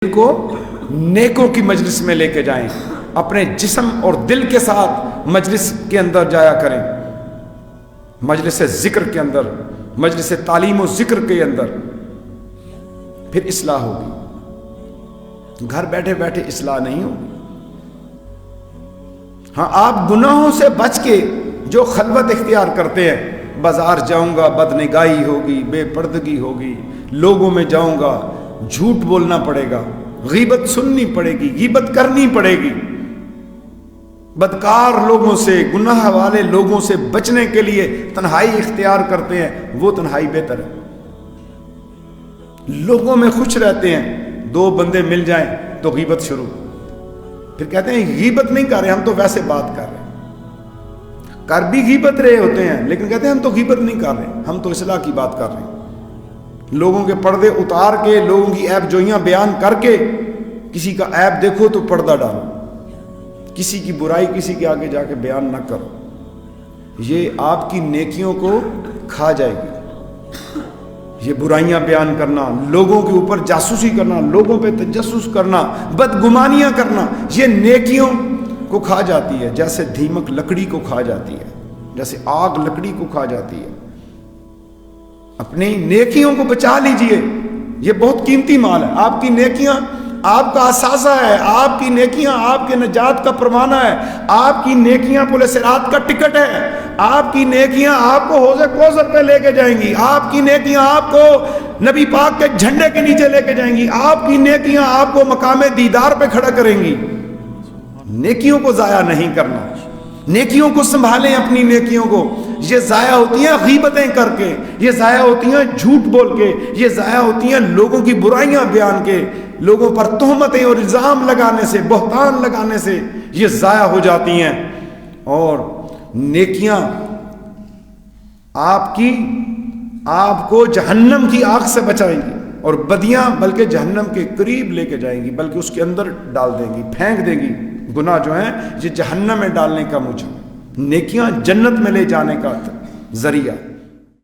کو نیکوں کی مجلس میں لے کے جائیں، اپنے جسم اور دل کے ساتھ مجلس کے اندر جایا کریں، مجلس ذکر کے اندر، مجلس تعلیم و ذکر کے اندر، پھر اصلاح ہوگی۔ گھر بیٹھے بیٹھے اصلاح نہیں ہوگی۔ ہاں، آپ گناہوں سے بچ کے جو خلوت اختیار کرتے ہیں، بازار جاؤں گا بد نگاہی ہوگی، بے پردگی ہوگی، لوگوں میں جاؤں گا جھوٹ بولنا پڑے گا، غیبت سننی پڑے گی، غیبت کرنی پڑے گی، بدکار لوگوں سے، گناہ والے لوگوں سے بچنے کے لیے تنہائی اختیار کرتے ہیں، وہ تنہائی بہتر ہے۔ لوگوں میں خوش رہتے ہیں، دو بندے مل جائیں تو غیبت شروع، پھر کہتے ہیں غیبت نہیں کر رہے، ہم تو ویسے بات کر رہے ہیں، کر بھی غیبت رہے ہوتے ہیں لیکن کہتے ہیں ہم تو غیبت نہیں کر رہے، ہم تو اصلاح کی بات کر رہے ہیں۔ لوگوں کے پردے اتار کے، لوگوں کی عیب جوئیاں بیان کر کے، کسی کا عیب دیکھو تو پردہ ڈالو، کسی کی برائی کسی کے آگے جا کے بیان نہ کرو، یہ آپ کی نیکیوں کو کھا جائے گی۔ یہ برائیاں بیان کرنا، لوگوں کے اوپر جاسوسی کرنا، لوگوں پہ تجسس کرنا، بدگمانیاں کرنا، یہ نیکیوں کو کھا جاتی ہے، جیسے دیمک لکڑی کو کھا جاتی ہے، جیسے آگ لکڑی کو کھا جاتی ہے۔ اپنی نیکیوں کو بچا لیجئے، یہ بہت قیمتی مال ہے۔ آپ کی نیکیاں آپ کا اثاثہ ہے، آپ کی نیکیاں آپ کے نجات کا پروانہ ہے، آپ کی نیکیاں پل صراط کا ٹکٹ ہے، آپ کی نیکیاں آپ کو حوض کوثر پہ لے کے جائیں گی، آپ کی نیکیاں آپ کو نبی پاک کے جھنڈے کے نیچے لے کے جائیں گی، آپ کی نیکیاں آپ کو مقام دیدار پہ کھڑا کریں گی۔ نیکیوں کو ضائع نہیں کرنا، نیکیوں کو سنبھالیں، اپنی نیکیوں کو۔ یہ ضائع ہوتی ہیں غیبتیں کر کے، یہ ضائع ہوتی ہیں جھوٹ بول کے، یہ ضائع ہوتی ہیں لوگوں کی برائیاں بیان کے، لوگوں پر تہمتیں اور الزام لگانے سے، بہتان لگانے سے یہ ضائع ہو جاتی ہیں۔ اور نیکیاں آپ کو جہنم کی آگ سے بچائیں گی، اور بدیاں بلکہ جہنم کے قریب لے کے جائیں گی، بلکہ اس کے اندر ڈال دیں گی، پھینک دیں گی۔ گناہ جو ہیں یہ جہنم میں ڈالنے کا موجب، نیکیاں جنت میں لے جانے کا ذریعہ۔